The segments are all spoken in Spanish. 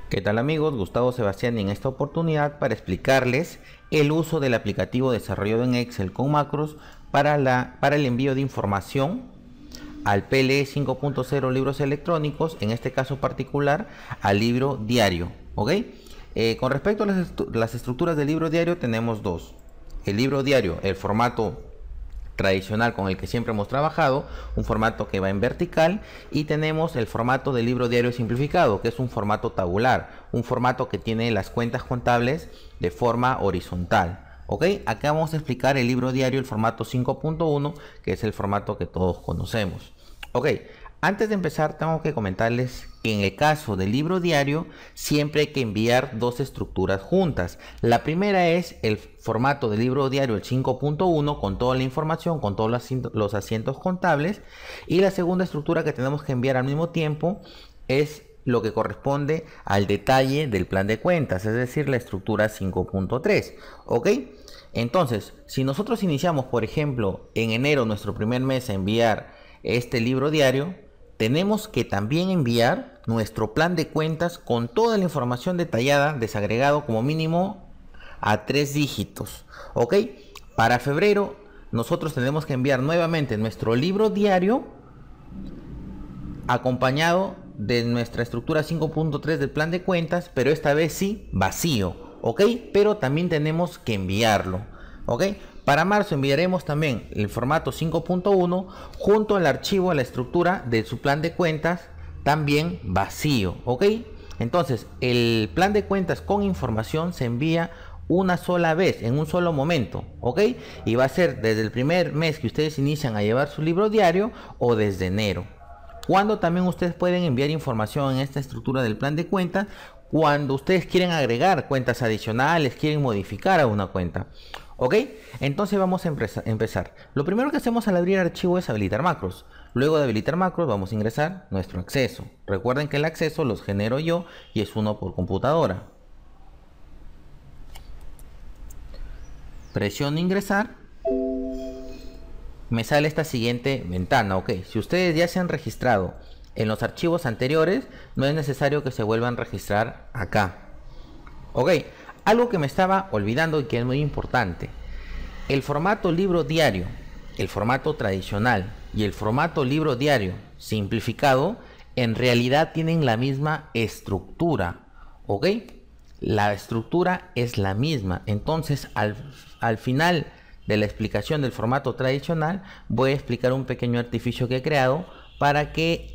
¿Qué tal amigos? Gustavo Sebastián en esta oportunidad para explicarles el uso del aplicativo desarrollado en Excel con macros para el envío de información al PLE 5.0 libros electrónicos, en este caso particular al libro diario. ¿Ok? Con respecto a las estructuras del libro diario tenemos dos. El libro diario, el formato tradicional con el que siempre hemos trabajado, un formato que va en vertical, y tenemos el formato del libro diario simplificado, que es un formato tabular, un formato que tiene las cuentas contables de forma horizontal. Ok, acá vamos a explicar el libro diario, el formato 5.1, que es el formato que todos conocemos. Ok, antes de empezar tengo que comentarles que en el caso del libro diario siempre hay que enviar dos estructuras juntas. La primera es el formato del libro diario, el 5.1, con toda la información, con todos los asientos contables. Y la segunda estructura que tenemos que enviar al mismo tiempo es lo que corresponde al detalle del plan de cuentas, es decir, la estructura 5.3. ¿Ok? Entonces, si nosotros iniciamos, por ejemplo, en enero, nuestro primer mes, a enviar este libro diario, tenemos que también enviar nuestro plan de cuentas con toda la información detallada, desagregado como mínimo a 3 dígitos. ¿Ok? Para febrero, nosotros tenemos que enviar nuevamente nuestro libro diario acompañado de nuestra estructura 5.3 del plan de cuentas, pero esta vez sí vacío. ¿Ok? Pero también tenemos que enviarlo. ¿Ok? Para marzo enviaremos también el formato 5.1 junto al archivo, a la estructura de su plan de cuentas, también vacío. ¿Ok? Entonces, el plan de cuentas con información se envía una sola vez, en un solo momento. ¿Ok? Y va a ser desde el primer mes que ustedes inician a llevar su libro diario o desde enero. Cuando también ustedes pueden enviar información en esta estructura del plan de cuentas, cuando ustedes quieren agregar cuentas adicionales, quieren modificar a una cuenta. ¿Ok? Entonces vamos a empezar. Lo primero que hacemos al abrir archivo es habilitar macros. Luego de habilitar macros vamos a ingresar nuestro acceso. Recuerden que el acceso los genero yo y es uno por computadora. Presiono ingresar. Me sale esta siguiente ventana. Ok, si ustedes ya se han registrado en los archivos anteriores, no es necesario que se vuelvan a registrar acá. Ok, algo que me estaba olvidando y que es muy importante. El formato libro diario, el formato tradicional y el formato libro diario simplificado en realidad tienen la misma estructura. ¿Ok? La estructura es la misma. Entonces al final de la explicación del formato tradicional voy a explicar un pequeño artificio que he creado para que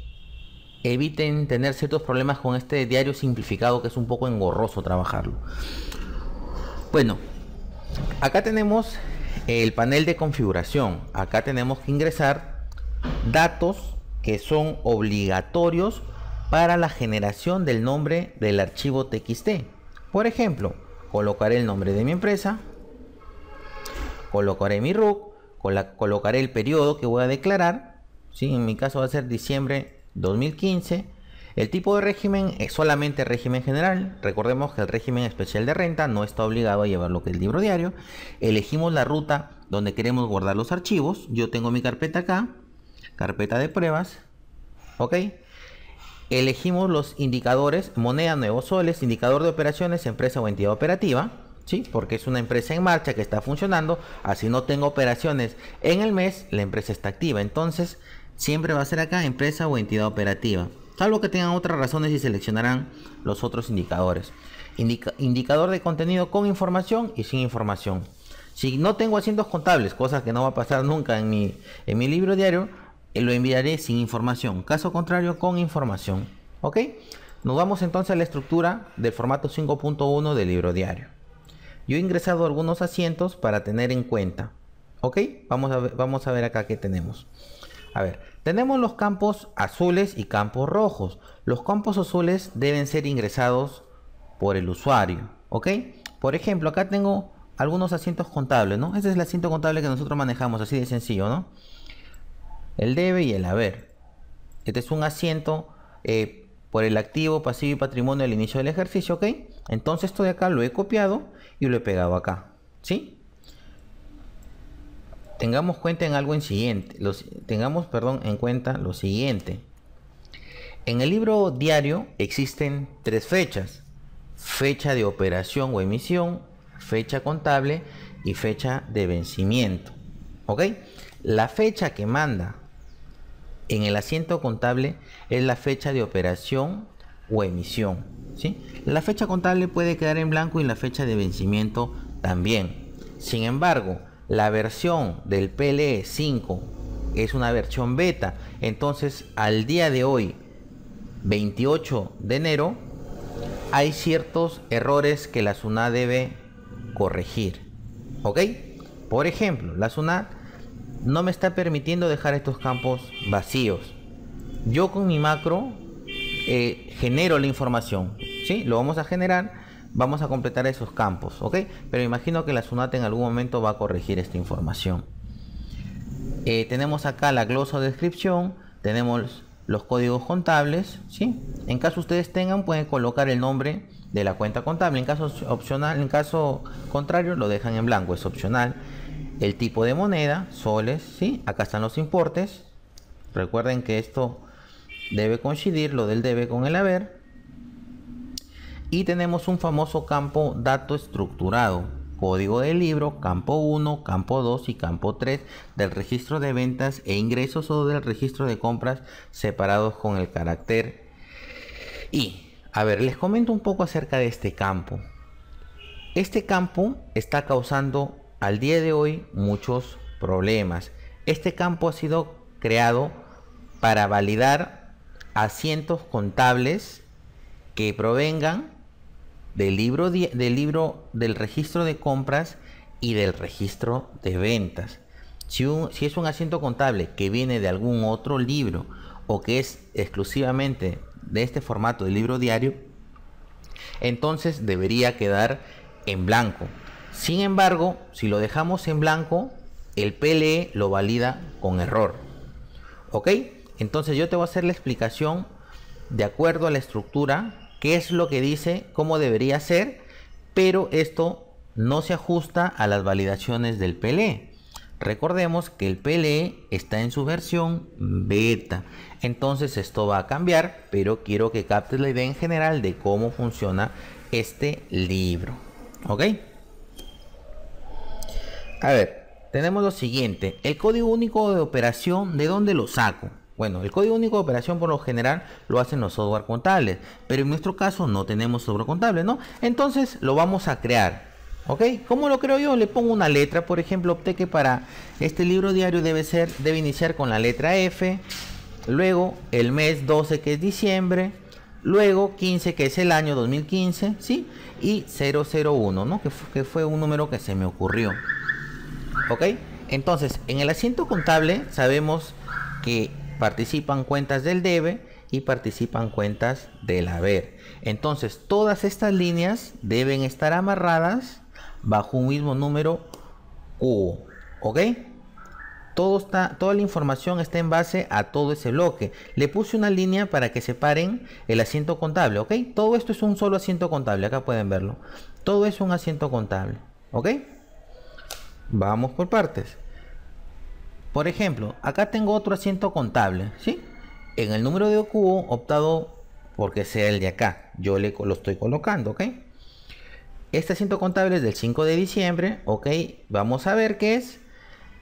eviten tener ciertos problemas con este diario simplificado, que es un poco engorroso trabajarlo. Bueno, acá tenemos el panel de configuración. Acá tenemos que ingresar datos que son obligatorios para la generación del nombre del archivo TXT. Por ejemplo, colocaré el nombre de mi empresa, colocaré mi RUC, colocaré el periodo que voy a declarar, ¿sí? En mi caso va a ser diciembre 2015. El tipo de régimen es solamente régimen general. Recordemos que el régimen especial de renta no está obligado a llevar lo que es el libro diario. Elegimos la ruta donde queremos guardar los archivos. Yo tengo mi carpeta acá, carpeta de pruebas. Ok. Elegimos los indicadores: moneda, nuevos soles, indicador de operaciones, empresa o entidad operativa. ¿Sí? Porque es una empresa en marcha que está funcionando. Así no tengo operaciones en el mes, la empresa está activa. Entonces siempre va a ser acá empresa o entidad operativa, salvo que tengan otras razones y seleccionarán los otros indicadores. Indicador de contenido con información y sin información. Si no tengo asientos contables, cosa que no va a pasar nunca en mi libro diario, lo enviaré sin información. Caso contrario, con información. ¿Ok? Nos vamos entonces a la estructura del formato 5.1 del libro diario. Yo he ingresado algunos asientos para tener en cuenta. ¿Ok? Vamos a ver acá qué tenemos. A ver, tenemos los campos azules y campos rojos. Los campos azules deben ser ingresados por el usuario. ¿Ok? Por ejemplo, acá tengo algunos asientos contables, ¿no? Este es el asiento contable que nosotros manejamos, así de sencillo, ¿no? El debe y el haber. Este es un asiento por el activo, pasivo y patrimonio al inicio del ejercicio, ¿ok? Entonces esto de acá lo he copiado y lo he pegado acá, ¿sí? Tengamos cuenta en algo siguiente, en cuenta lo siguiente. En el libro diario existen 3 fechas. fecha de operación o emisión, fecha contable y fecha de vencimiento. ¿Ok? La fecha que manda en el asiento contable es la fecha de operación o emisión, ¿sí? La fecha contable puede quedar en blanco y la fecha de vencimiento también. Sin embargo, la versión del PLE 5 es una versión beta. Entonces, al día de hoy, 28 de enero, hay ciertos errores que la SUNAT debe corregir. ¿Ok? Por ejemplo, la SUNAT no me está permitiendo dejar estos campos vacíos. Yo con mi macro genero la información, ¿sí? Lo vamos a generar, vamos a completar esos campos, ¿ok? Pero imagino que la SUNAT en algún momento va a corregir esta información. Tenemos acá la glosa de descripción, tenemos los códigos contables, ¿sí? En caso ustedes tengan, pueden colocar el nombre de la cuenta contable. En caso opcional, en caso contrario, lo dejan en blanco, es opcional. El tipo de moneda, soles, ¿sí? Acá están los importes. Recuerden que esto debe coincidir, lo del debe con el haber. Y tenemos un famoso campo dato estructurado, código del libro, campo 1, campo 2 y campo 3 del registro de ventas e ingresos o del registro de compras separados con el carácter I. A ver, les comento un poco acerca de este campo. Este campo está causando al día de hoy muchos problemas. Este campo ha sido creado para validar asientos contables que provengan del libro del registro de compras y del registro de ventas. Si es un asiento contable que viene de algún otro libro o que es exclusivamente de este formato de libro diario, entonces debería quedar en blanco. Sin embargo, si lo dejamos en blanco, el PLE lo valida con error. ¿Ok? Entonces yo te voy a hacer la explicación de acuerdo a la estructura, qué es lo que dice, cómo debería ser, pero esto no se ajusta a las validaciones del PLE. Recordemos que el PLE está en su versión beta, entonces esto va a cambiar, pero quiero que captes la idea en general de cómo funciona este libro. ¿Ok? A ver, tenemos lo siguiente, el código único de operación, ¿de dónde lo saco? Bueno, el código único de operación por lo general lo hacen los software contables, pero en nuestro caso no tenemos software contable, ¿no? Entonces lo vamos a crear, ¿ok? ¿Cómo lo creo yo? Le pongo una letra, por ejemplo, opté que para este libro diario debe iniciar con la letra F, luego el mes 12 que es diciembre, luego 15 que es el año 2015, ¿sí? Y 001, ¿no? Que fue un número que se me ocurrió. ¿Ok? Entonces, en el asiento contable sabemos que participan cuentas del debe y participan cuentas del haber. Entonces, todas estas líneas deben estar amarradas bajo un mismo número Q. ¿Ok? Toda la información está en base a todo ese bloque. Le puse una línea para que separen el asiento contable. ¿Ok? Todo esto es un solo asiento contable. Acá pueden verlo. Todo es un asiento contable. ¿Ok? Vamos por partes. Por ejemplo, acá tengo otro asiento contable, ¿sí? En el número de cubo optado porque sea el de acá. Yo lo estoy colocando, ¿ok? Este asiento contable es del 5 de diciembre, ¿ok? Vamos a ver qué es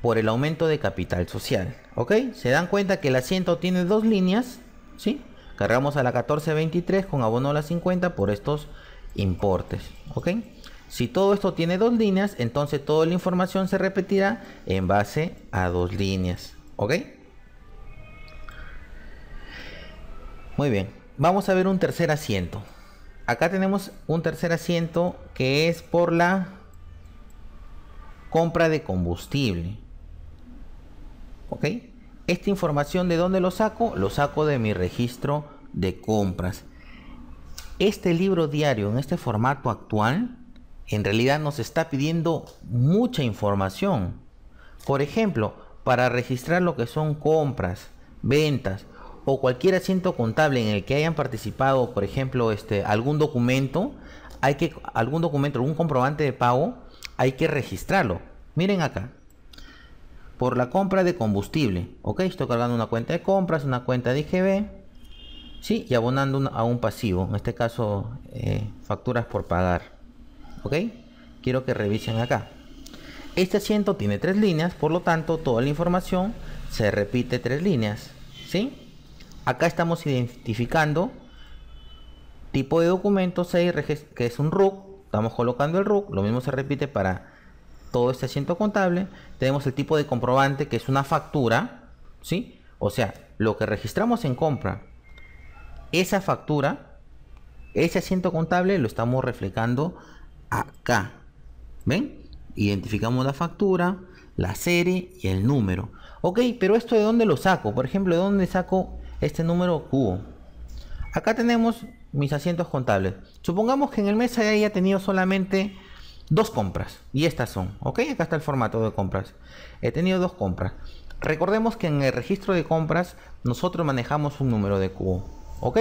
por el aumento de capital social, ¿ok? Se dan cuenta que el asiento tiene dos líneas, ¿sí? Cargamos a la 1423 con abono a la 50 por estos importes, ¿ok? Si todo esto tiene dos líneas, entonces toda la información se repetirá en base a dos líneas. ¿Ok? Muy bien. Vamos a ver un tercer asiento. Acá tenemos un tercer asiento que es por la compra de combustible. ¿Ok? Esta información, ¿de dónde lo saco? Lo saco de mi registro de compras. Este libro diario en este formato actual en realidad nos está pidiendo mucha información. Por ejemplo, para registrar lo que son compras, ventas o cualquier asiento contable en el que hayan participado, por ejemplo, algún documento, algún comprobante de pago, hay que registrarlo. Miren acá. Por la compra de combustible, ok, estoy cargando una cuenta de compras, una cuenta de IGB, ¿sí? Y abonando a un pasivo, en este caso facturas por pagar. ¿Ok? Quiero que revisen acá. Este asiento tiene 3 líneas, por lo tanto toda la información se repite 3 líneas, ¿sí? Acá estamos identificando tipo de documento 6, que es un RUC. Estamos colocando el RUC, lo mismo se repite para todo este asiento contable. Tenemos el tipo de comprobante, que es una factura, ¿sí? O sea, lo que registramos en compra, esa factura, ese asiento contable lo estamos reflejando acá. ¿Ven? Identificamos la factura, la serie y el número. Ok, pero esto ¿de dónde lo saco? Por ejemplo, ¿de dónde saco este número cubo? Acá tenemos mis asientos contables. Supongamos que en el mes haya tenido solamente 2 compras. Y estas son, ok, acá está el formato de compras. He tenido 2 compras. Recordemos que en el registro de compras nosotros manejamos un número de cubo, ok.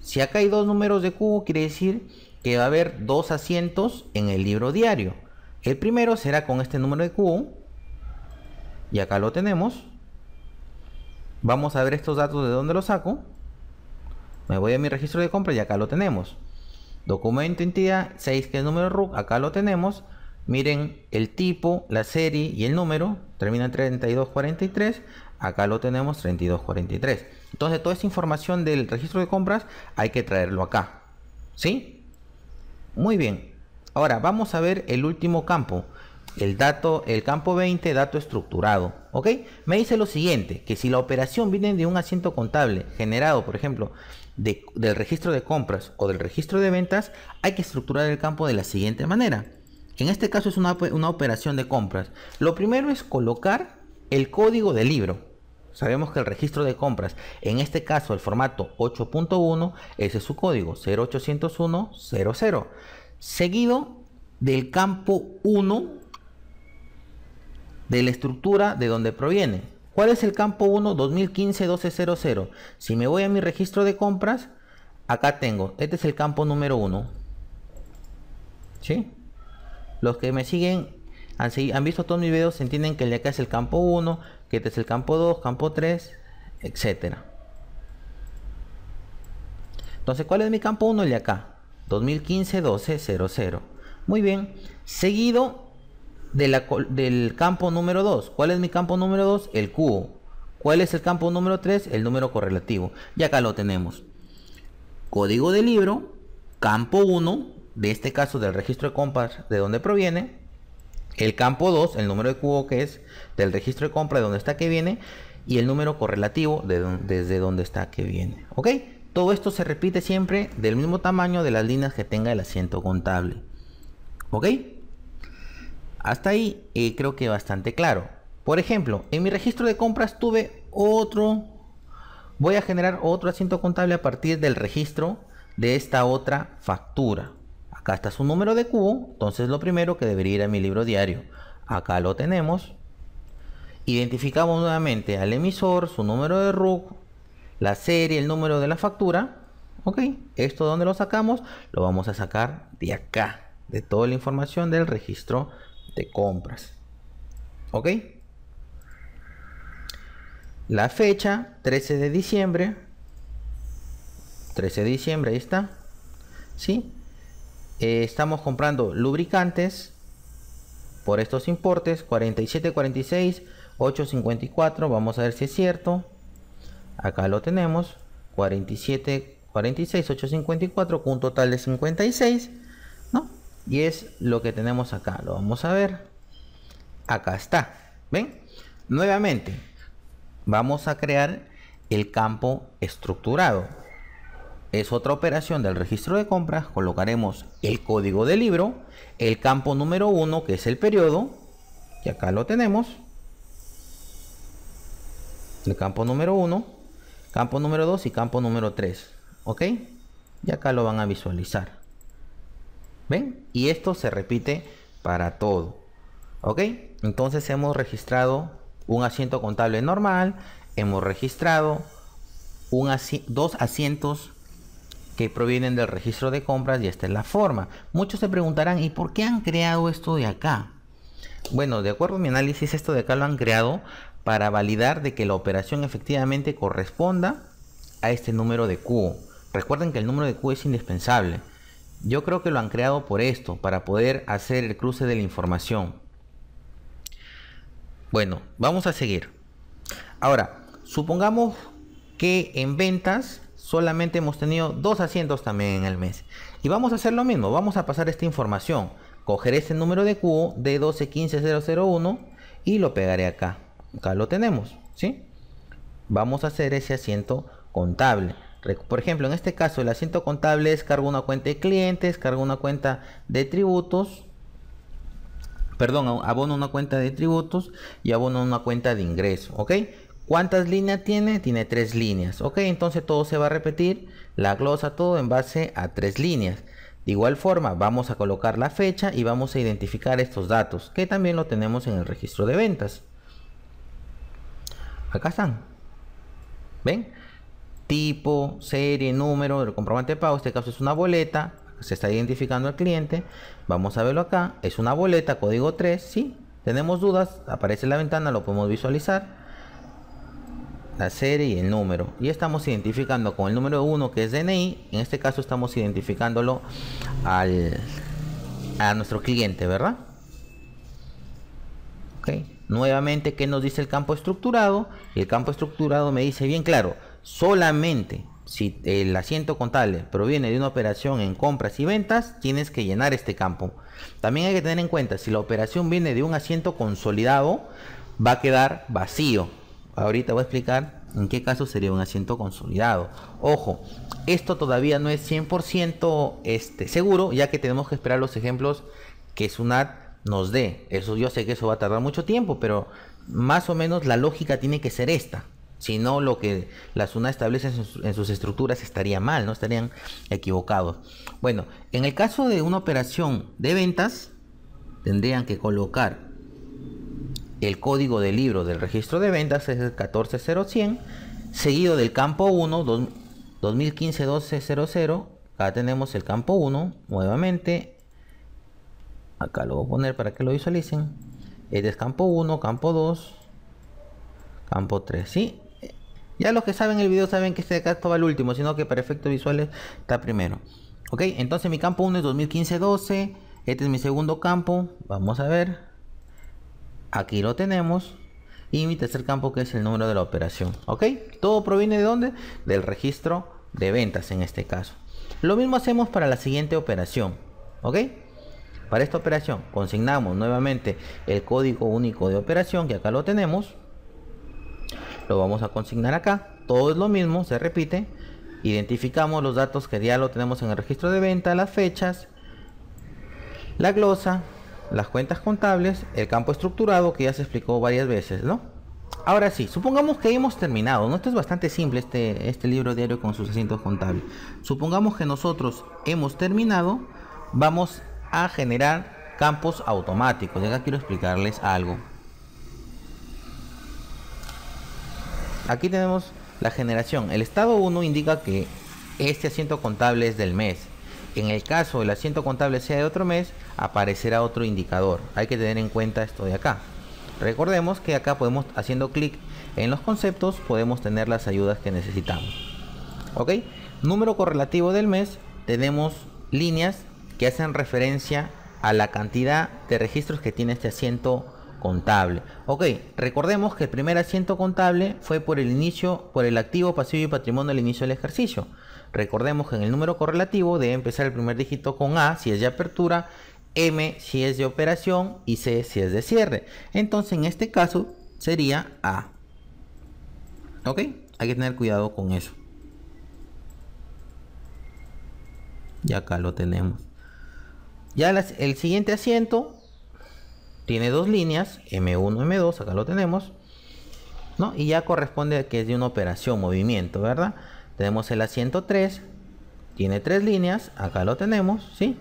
Si acá hay 2 números de cubo, quiere decir que va a haber 2 asientos en el libro diario. El primero será con este número de cubo. Y acá lo tenemos. Vamos a ver estos datos de dónde los saco. Me voy a mi registro de compra y acá lo tenemos. Documento entidad 6, que es el número RUC. Acá lo tenemos. Miren el tipo, la serie y el número. Termina en 3243. Acá lo tenemos, 3243. Entonces toda esta información del registro de compras hay que traerlo acá. ¿Sí? Muy bien. Ahora vamos a ver el último campo. El campo 20, dato estructurado. ¿Ok? Me dice lo siguiente, que si la operación viene de un asiento contable generado, por ejemplo, del registro de compras o del registro de ventas, hay que estructurar el campo de la siguiente manera. En este caso es una operación de compras. Lo primero es colocar el código del libro. Sabemos que el registro de compras, en este caso el formato 8.1, ese es su código, 080100. Seguido del campo 1 de la estructura de donde proviene. ¿Cuál es el campo 1? 2015-1200. Si me voy a mi registro de compras, acá tengo, este es el campo número 1. ¿Sí? Los que me siguen han visto todos mis videos, entienden que el de acá es el campo 1, que este es el campo 2, campo 3, etc. Entonces, ¿cuál es mi campo 1? El de acá, 2015-1200. Muy bien. Seguido del campo número 2. ¿Cuál es mi campo número 2? El cubo. ¿Cuál es el campo número 3? El número correlativo. Y acá lo tenemos. Código de libro, campo 1, de este caso del registro de compras, de donde proviene. El campo 2, el número de cubo, que es del registro de compra, de donde está que viene. Y el número correlativo, desde donde está que viene. ¿Ok? Todo esto se repite siempre del mismo tamaño de las líneas que tenga el asiento contable. ¿Ok? Hasta ahí creo que bastante claro. Por ejemplo, en mi registro de compras tuve voy a generar otro asiento contable a partir del registro de esta otra factura. Acá está su número de cubo, entonces lo primero que debería ir a mi libro diario. Acá lo tenemos. Identificamos nuevamente al emisor, su número de RUC, la serie, el número de la factura. Ok, esto ¿dónde lo sacamos? Lo vamos a sacar de acá, de toda la información del registro de compras. Ok, la fecha 13 de diciembre, ahí está. ¿Sí? Estamos comprando lubricantes por estos importes 47.46 8.54. Vamos a ver si es cierto. Acá lo tenemos, 47.46 8.54 con un total de 56, ¿no? Y es lo que tenemos acá. Lo vamos a ver. Acá está. ¿Ven? Nuevamente, vamos a crear el campo estructurado. Es otra operación del registro de compras. Colocaremos el código del libro, el campo número 1, que es el periodo, y acá lo tenemos. El campo número 1, campo número 2 y campo número 3. ¿Ok? Y acá lo van a visualizar. ¿Ven? Y esto se repite para todo. ¿Ok? Entonces hemos registrado un asiento contable normal. Hemos registrado dos asientos que provienen del registro de compras y esta es la forma. Muchos se preguntarán, ¿y por qué han creado esto de acá? Bueno, de acuerdo a mi análisis, esto de acá lo han creado para validar de que la operación efectivamente corresponda a este número de cubo. Recuerden que el número de cubo es indispensable. Yo creo que lo han creado por esto, para poder hacer el cruce de la información. Bueno, vamos a seguir. Ahora, supongamos que en ventas solamente hemos tenido 2 asientos también en el mes. Y vamos a hacer lo mismo, vamos a pasar esta información. Cogeré este número de cubo de 1215001 y lo pegaré acá. Acá lo tenemos, ¿sí? Vamos a hacer ese asiento contable. Por ejemplo, en este caso el asiento contable es cargo una cuenta de clientes, cargo una cuenta de tributos, perdón, abono una cuenta de tributos y abono una cuenta de ingreso, ¿ok? ¿Cuántas líneas tiene? Tiene 3 líneas, ¿ok? Entonces todo se va a repetir, la glosa, todo en base a 3 líneas. De igual forma, vamos a colocar la fecha y vamos a identificar estos datos, que también lo tenemos en el registro de ventas. Acá están. ¿Ven? Tipo, serie, número del comprobante de pago. En este caso es una boleta. Se está identificando al cliente. Vamos a verlo acá. Es una boleta, código 3. ¿Sí? Tenemos dudas. Aparece en la ventana, lo podemos visualizar. La serie y el número. Y estamos identificando con el número 1, que es DNI. En este caso estamos identificándolo a nuestro cliente, ¿verdad? Ok. Nuevamente, ¿qué nos dice el campo estructurado? Y el campo estructurado me dice bien claro, solamente si el asiento contable proviene de una operación en compras y ventas, tienes que llenar este campo. También hay que tener en cuenta, si la operación viene de un asiento consolidado, va a quedar vacío. Ahorita voy a explicar en qué caso sería un asiento consolidado. Ojo, esto todavía no es 100% seguro, ya que tenemos que esperar los ejemplos que SUNAT nos dé. Eso, yo sé que eso va a tardar mucho tiempo, pero más o menos la lógica tiene que ser esta. Si no, lo que la SUNAT establece en sus estructuras estaría mal, no estarían equivocados. Bueno, en el caso de una operación de ventas, tendrían que colocar el código de libro del registro de ventas, es el 1400100, seguido del campo 1, 2015-1200. Acá tenemos el campo 1, nuevamente. Acá lo voy a poner para que lo visualicen. Este es campo 1, campo 2, campo 3, ¿sí? Ya los que saben el video saben que este de acá estaba el último, sino que para efectos visuales está primero. Ok, entonces mi campo 1 es 2015-12. Este es mi segundo campo. Vamos a ver. Aquí lo tenemos. Y mi tercer campo, que es el número de la operación. Ok, todo proviene de ¿dónde? Del registro de ventas en este caso. Lo mismo hacemos para la siguiente operación. Ok. Para esta operación consignamos nuevamente el código único de operación, que acá lo tenemos. Lo vamos a consignar acá. Todo es lo mismo, se repite. Identificamos los datos que ya lo tenemos en el registro de venta, las fechas, la glosa, las cuentas contables, el campo estructurado, que ya se explicó varias veces, ¿no? Ahora sí, supongamos que hemos terminado, ¿no? Esto es bastante simple, este libro diario con sus asientos contables. Supongamos que nosotros hemos terminado. Vamos a generar campos automáticos. Y acá quiero explicarles algo. Aquí tenemos la generación. El estado 1 indica que este asiento contable es del mes. En el caso el asiento contable sea de otro mes, aparecerá otro indicador. Hay que tener en cuenta esto de acá. Recordemos que acá podemos, haciendo clic en los conceptos, podemos tener las ayudas que necesitamos. Ok, número correlativo del mes. Tenemos líneas que hacen referencia a la cantidad de registros que tiene este asiento contable. Ok, recordemos que el primer asiento contable fue por el inicio, por el activo, pasivo y patrimonio al inicio del ejercicio. Recordemos que en el número correlativo debe empezar el primer dígito con A si es de apertura, M si es de operación y C si es de cierre. Entonces en este caso sería A. Ok, hay que tener cuidado con eso. Y acá lo tenemos. Ya el siguiente asiento tiene 2 líneas, M1, M2, acá lo tenemos, ¿no? Y ya corresponde a que es de una operación, movimiento, ¿verdad? Tenemos el asiento 3, tiene 3 líneas, acá lo tenemos, ¿sí?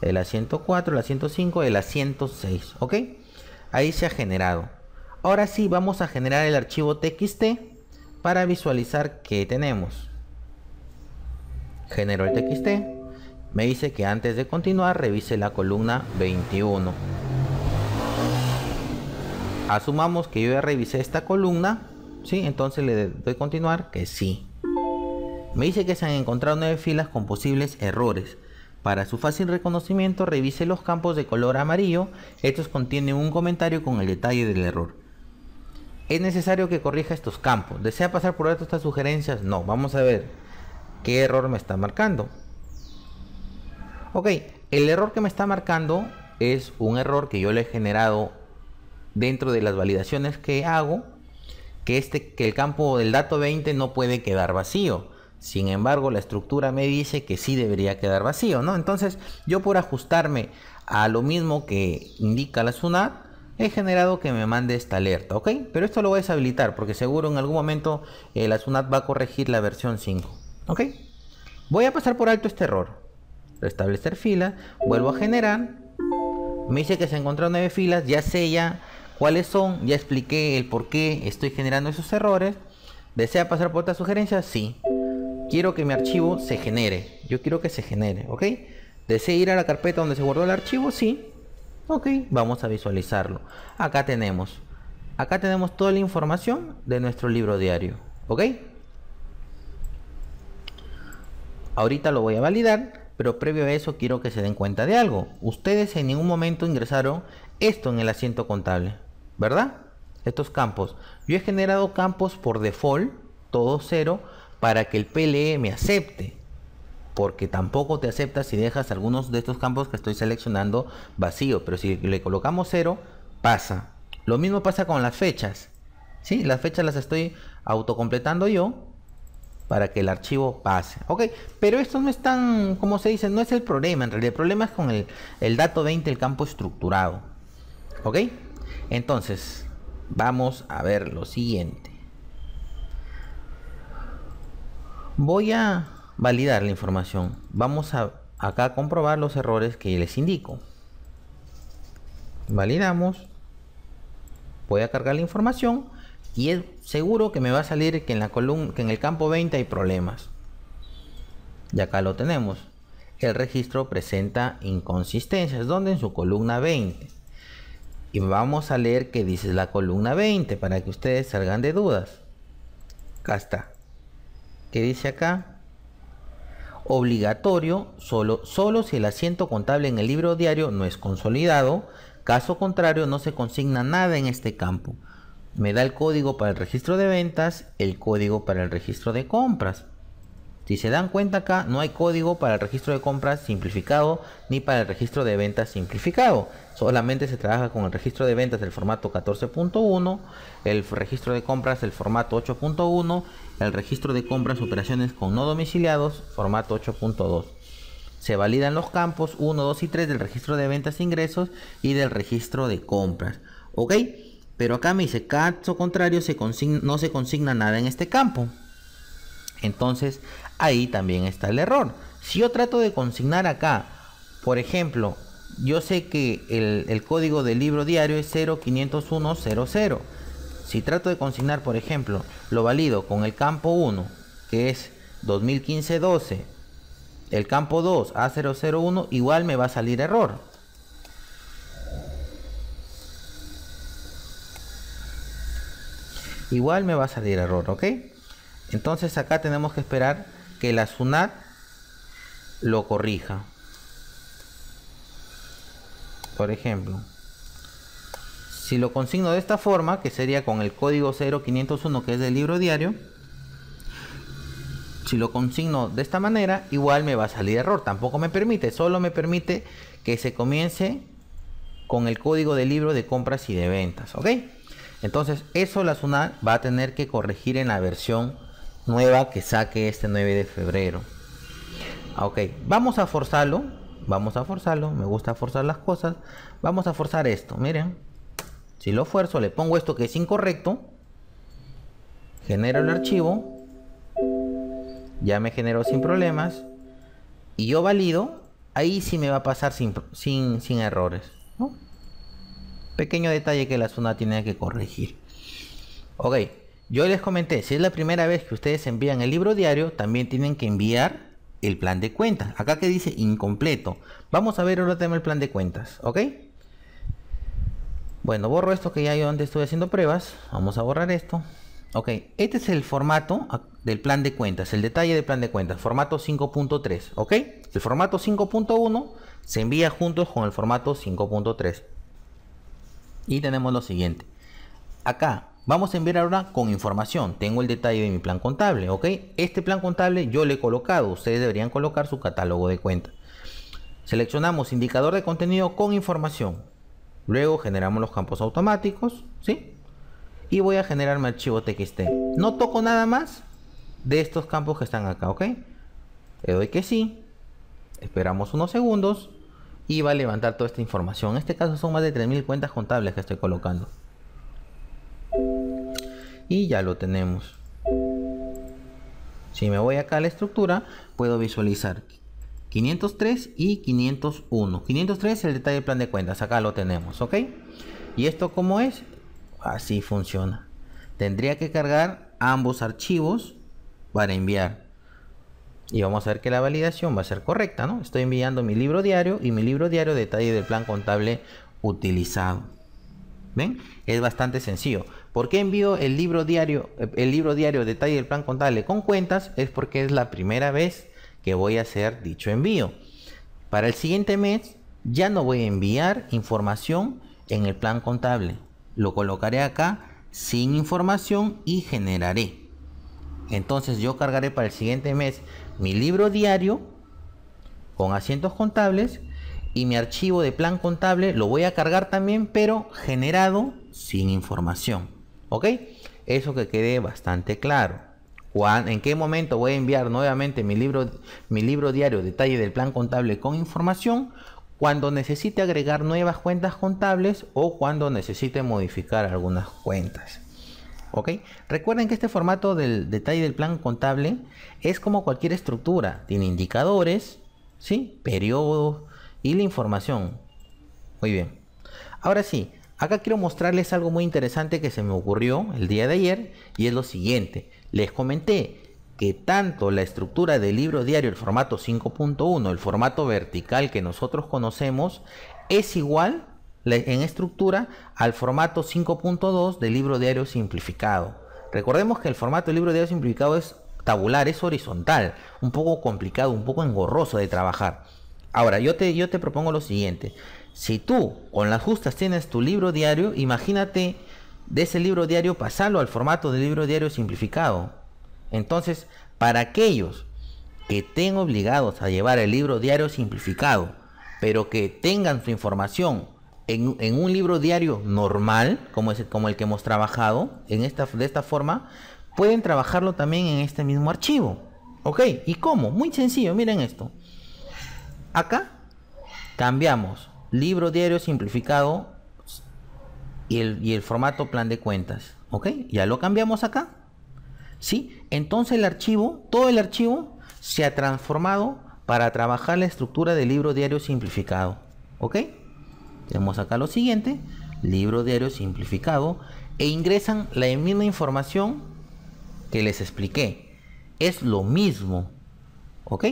El asiento 4, el asiento 5, el asiento 6, ¿ok? Ahí se ha generado. Ahora sí, vamos a generar el archivo TXT para visualizar qué tenemos. Genero el TXT. Me dice que antes de continuar revise la columna 21. Asumamos que yo ya revisé esta columna, ¿sí? Entonces le doy continuar, que sí. Me dice que se han encontrado 9 filas con posibles errores. Para su fácil reconocimiento, revise los campos de color amarillo. Estos contienen un comentario con el detalle del error. ¿Es necesario que corrija estos campos? ¿Desea pasar por alto estas sugerencias? No, vamos a ver qué error me está marcando. Ok, el error que me está marcando es un error que yo le he generado dentro de las validaciones que hago, que el campo del dato 20 no puede quedar vacío. Sin embargo, la estructura me dice que sí debería quedar vacío, ¿no? Entonces, yo por ajustarme a lo mismo que indica la SUNAT, he generado que me mande esta alerta, ¿ok? Pero esto lo voy a deshabilitar porque seguro en algún momento la SUNAT va a corregir la versión 5, ¿ok? Voy a pasar por alto este error. Restablecer fila, vuelvo a generar. Me dice que se encontraron 9 filas, ya sé ya cuáles son, ya expliqué el por qué estoy generando esos errores. ¿Desea pasar por otras sugerencias? Sí. Quiero que mi archivo se genere. Yo quiero que se genere, ¿ok? ¿Desea ir a la carpeta donde se guardó el archivo? Sí. Ok, vamos a visualizarlo. Acá tenemos toda la información de nuestro libro diario, ¿ok? Ahorita lo voy a validar, pero previo a eso quiero que se den cuenta de algo. Ustedes en ningún momento ingresaron esto en el asiento contable, ¿verdad? Estos campos. Yo he generado campos por default, todo cero, para que el PLE me acepte. Porque tampoco te acepta si dejas algunos de estos campos que estoy seleccionando vacío. Pero si le colocamos 0, pasa. Lo mismo pasa con las fechas. ¿Sí? Las fechas las estoy autocompletando yo para que el archivo pase. Ok, pero esto no es tan, como se dice, no es el problema. En realidad el problema es con el dato 20, el campo estructurado. Ok, entonces vamos a ver lo siguiente. Voy a validar la información. Vamos acá a comprobar los errores que les indico. Validamos. Voy a cargar la información y es seguro que me va a salir que en la columna, que en el campo 20 hay problemas. Y acá lo tenemos. El registro presenta inconsistencias, donde en su columna 20. Y vamos a leer qué dice la columna 20 para que ustedes salgan de dudas. Acá está. ¿Qué dice acá? Obligatorio solo si el asiento contable en el libro diario no es consolidado. Caso contrario, no se consigna nada en este campo. Me da el código para el registro de ventas, el código para el registro de compras. Si se dan cuenta acá, no hay código para el registro de compras simplificado ni para el registro de ventas simplificado. Solamente se trabaja con el registro de ventas del formato 14.1, el registro de compras del formato 8.1, el registro de compras operaciones con no domiciliados, formato 8.2. Se validan los campos 1, 2 y 3 del registro de ventas e ingresos y del registro de compras. ¿Ok? Pero acá me dice, caso contrario, no se consigna nada en este campo. Entonces, ahí también está el error. Si yo trato de consignar acá, por ejemplo, yo sé que el código del libro diario es 050100. Si trato de consignar, por ejemplo, lo valido con el campo 1, que es 2015-12, el campo 2, A001, igual me va a salir error. Igual me va a salir error, ¿ok? Entonces acá tenemos que esperar que la SUNAT lo corrija. Por ejemplo, si lo consigno de esta forma, que sería con el código 0501, que es del libro diario, si lo consigno de esta manera, igual me va a salir error. Tampoco me permite, solo me permite que se comience con el código del libro de compras y de ventas, ¿ok? Entonces eso la SUNAT va a tener que corregir en la versión nueva que saque este 9 de febrero. Ok, vamos a forzarlo. Me gusta forzar las cosas. Vamos a forzar esto, miren. Si lo fuerzo, le pongo esto que es incorrecto, genero el archivo, ya me generó sin problemas, y yo valido. Ahí sí me va a pasar sin errores, ¿no? Pequeño detalle que la SUNAT tiene que corregir. Ok, yo les comenté, si es la primera vez que ustedes envían el libro diario, también tienen que enviar el plan de cuentas. Acá que dice incompleto. Vamos a ver ahora tema el plan de cuentas, ¿ok? Bueno, borro esto que ya yo antes estuve haciendo pruebas. Vamos a borrar esto. Ok, este es el formato del plan de cuentas, el detalle del plan de cuentas, formato 5.3, ¿ok? El formato 5.1 se envía juntos con el formato 5.3. Y tenemos lo siguiente. Acá vamos a enviar ahora con información. Tengo el detalle de mi plan contable, ¿ok? Este plan contable yo le he colocado. Ustedes deberían colocar su catálogo de cuentas. Seleccionamos indicador de contenido con información. Luego generamos los campos automáticos, ¿sí? Y voy a generar mi archivo TXT. No toco nada más de estos campos que están acá, ¿ok? Le doy que sí. Esperamos unos segundos. Y va a levantar toda esta información. En este caso son más de 3000 cuentas contables que estoy colocando. Y ya lo tenemos. Si me voy acá a la estructura, puedo visualizar 503 y 501. 503 es el detalle del plan de cuentas. Acá lo tenemos, ¿ok? ¿Y esto cómo es? Así funciona. Tendría que cargar ambos archivos para enviar. Y vamos a ver que la validación va a ser correcta, ¿no? Estoy enviando mi libro diario y mi libro diario detalle del plan contable utilizado. ¿Ven? Es bastante sencillo. ¿Por qué envío el libro diario detalle del plan contable con cuentas? Es porque es la primera vez que voy a hacer dicho envío. Para el siguiente mes ya no voy a enviar información en el plan contable. Lo colocaré acá sin información y generaré. Entonces yo cargaré para el siguiente mes mi libro diario con asientos contables y mi archivo de plan contable lo voy a cargar también, pero generado sin información. ¿Ok? Eso que quede bastante claro. ¿En qué momento voy a enviar nuevamente mi libro diario detalle del plan contable con información? Cuando necesite agregar nuevas cuentas contables o cuando necesite modificar algunas cuentas. ¿Ok? Recuerden que este formato del detalle del plan contable es como cualquier estructura. Tiene indicadores, ¿sí? Periodos y la información. Muy bien. Ahora sí, acá quiero mostrarles algo muy interesante que se me ocurrió el día de ayer y es lo siguiente. Les comenté que tanto la estructura del libro diario, el formato 5.1, el formato vertical que nosotros conocemos, es igual en estructura al formato 5.2 del libro diario simplificado. Recordemos que el formato del libro diario simplificado es tabular, es horizontal, un poco complicado, un poco engorroso de trabajar. Ahora, yo te propongo lo siguiente. Si tú con las justas tienes tu libro diario, imagínate de ese libro diario pasarlo al formato del libro diario simplificado. Entonces, para aquellos que estén obligados a llevar el libro diario simplificado, pero que tengan su información en un libro diario normal, como el que hemos trabajado, de esta forma, pueden trabajarlo también en este mismo archivo. ¿Ok? ¿Y cómo? Muy sencillo, miren esto. Acá cambiamos libro diario simplificado y el formato plan de cuentas. ¿Ok? Ya lo cambiamos acá. ¿Sí? Entonces todo el archivo se ha transformado para trabajar la estructura del libro diario simplificado. ¿Ok? Tenemos acá lo siguiente, libro diario simplificado, e ingresan la misma información que les expliqué. Es lo mismo. ¿Ok?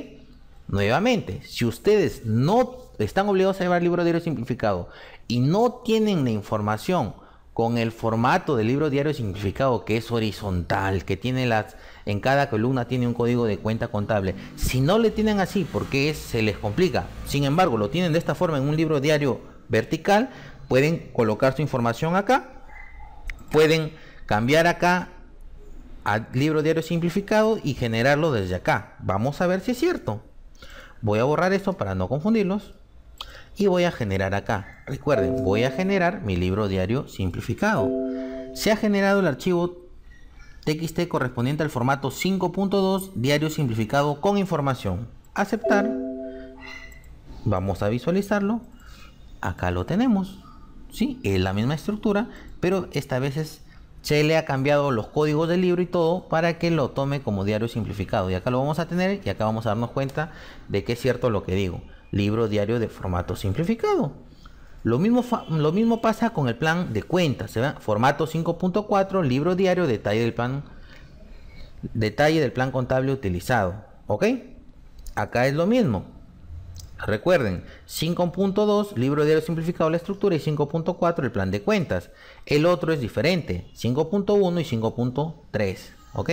Nuevamente, si ustedes no están obligados a llevar el libro diario simplificado y no tienen la información con el formato del libro diario simplificado, que es horizontal, que tiene en cada columna tiene un código de cuenta contable, si no le tienen así porque se les complica, sin embargo lo tienen de esta forma en un libro diario vertical, pueden colocar su información acá, pueden cambiar acá al libro diario simplificado y generarlo desde acá. Vamos a ver si es cierto. Voy a borrar esto para no confundirlos y voy a generar acá. Recuerden, voy a generar mi libro diario simplificado. Se ha generado el archivo TXT correspondiente al formato 5.2 diario simplificado con información. Aceptar. Vamos a visualizarlo. Acá lo tenemos. ¿Sí? Es la misma estructura, pero esta vez se le ha cambiado los códigos del libro y todo para que lo tome como diario simplificado. Y acá lo vamos a tener y acá vamos a darnos cuenta de que es cierto lo que digo. Libro diario de formato simplificado. Lo mismo pasa con el plan de cuentas. ¿Se ve? Formato 5.4, libro diario, detalle del plan contable utilizado. ¿Ok? Acá es lo mismo. Recuerden, 5.2, libro diario simplificado la estructura, y 5.4, el plan de cuentas. El otro es diferente, 5.1 y 5.3. ¿Ok?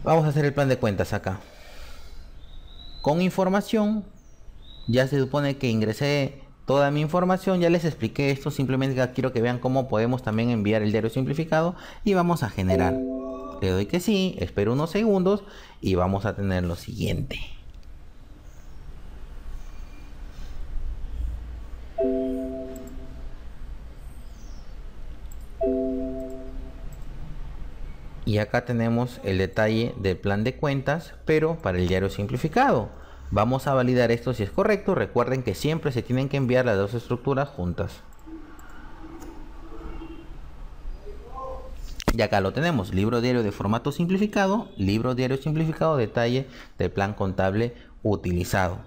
Vamos a hacer el plan de cuentas acá. Con información, ya se supone que ingresé toda mi información, ya les expliqué esto, simplemente quiero que vean cómo podemos también enviar el diario simplificado y vamos a generar. Le doy que sí, espero unos segundos y vamos a tener lo siguiente. Y acá tenemos el detalle del plan de cuentas, pero para el diario simplificado. Vamos a validar esto si es correcto. Recuerden que siempre se tienen que enviar las dos estructuras juntas. Y acá lo tenemos, libro diario de formato simplificado, libro diario simplificado, detalle del plan contable utilizado.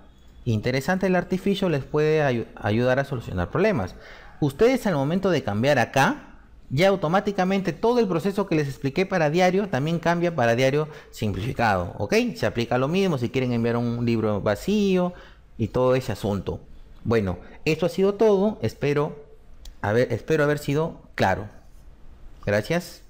Interesante, el artificio les puede ayudar a solucionar problemas. Ustedes al momento de cambiar acá, ya automáticamente todo el proceso que les expliqué para diario también cambia para diario simplificado, ¿ok? Se aplica lo mismo si quieren enviar un libro vacío y todo ese asunto. Bueno, esto ha sido todo, espero haber sido claro. Gracias.